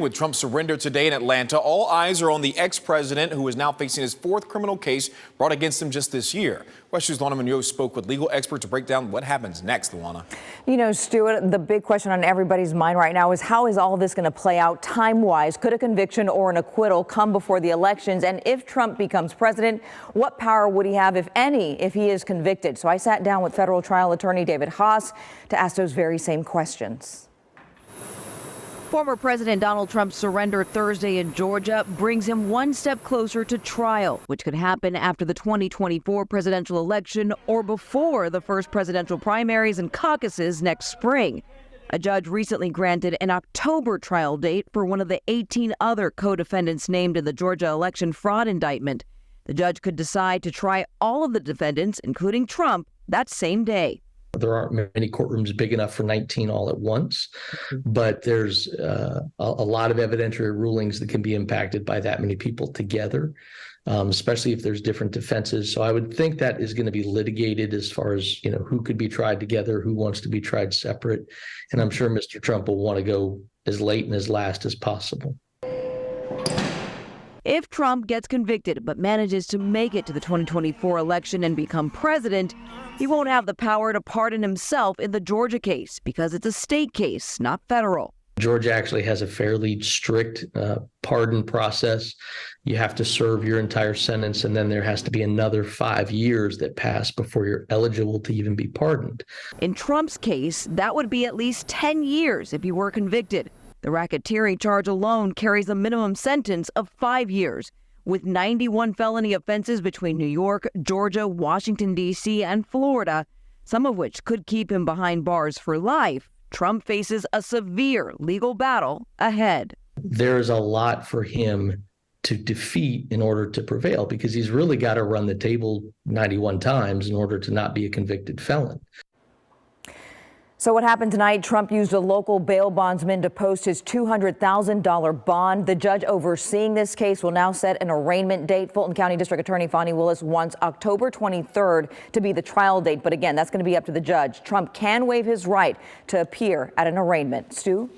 With Trump's surrender today in Atlanta, all eyes are on the ex-president who is now facing his fourth criminal case brought against him just this year. West News' Luana Munoz spoke with legal experts to break down what happens next, Luana. You know, Stuart, the big question on everybody's mind right now is how is all this going to play out time-wise? Could a conviction or an acquittal come before the elections? And if Trump becomes president, what power would he have, if any, if he is convicted? So I sat down with federal trial attorney David Haas to ask those very same questions. Former President Donald Trump's surrender Thursday in Georgia brings him one step closer to trial, which could happen after the 2024 presidential election or before the first presidential primaries and caucuses next spring. A judge recently granted an October trial date for one of the 18 other co-defendants named in the Georgia election fraud indictment. The judge could decide to try all of the defendants, including Trump, that same day. There aren't many courtrooms big enough for 19 all at once, but there's a lot of evidentiary rulings that can be impacted by that many people together, especially if there's different defenses. So I would think that is going to be litigated as far as, you know, who could be tried together, who wants to be tried separate. And I'm sure Mr. Trump will want to go as late and as last as possible. If Trump gets convicted but manages to make it to the 2024 election and become president, he won't have the power to pardon himself in the Georgia case because it's a state case, not federal. Georgia actually has a fairly strict pardon process. You have to serve your entire sentence, and then there has to be another 5 years that pass before you're eligible to even be pardoned. In Trump's case, that would be at least 10 years if he were convicted. The racketeering charge alone carries a minimum sentence of 5 years, with 91 felony offenses between New York, Georgia, Washington, D.C., and Florida, some of which could keep him behind bars for life. Trump faces a severe legal battle ahead. There's a lot for him to defeat in order to prevail, because he's really got to run the table 91 times in order to not be a convicted felon. So what happened tonight? Trump used a local bail bondsman to post his $200,000 bond. The judge overseeing this case will now set an arraignment date. Fulton County District Attorney Fani Willis wants October 23rd to be the trial date. But again, that's going to be up to the judge. Trump can waive his right to appear at an arraignment. Stu?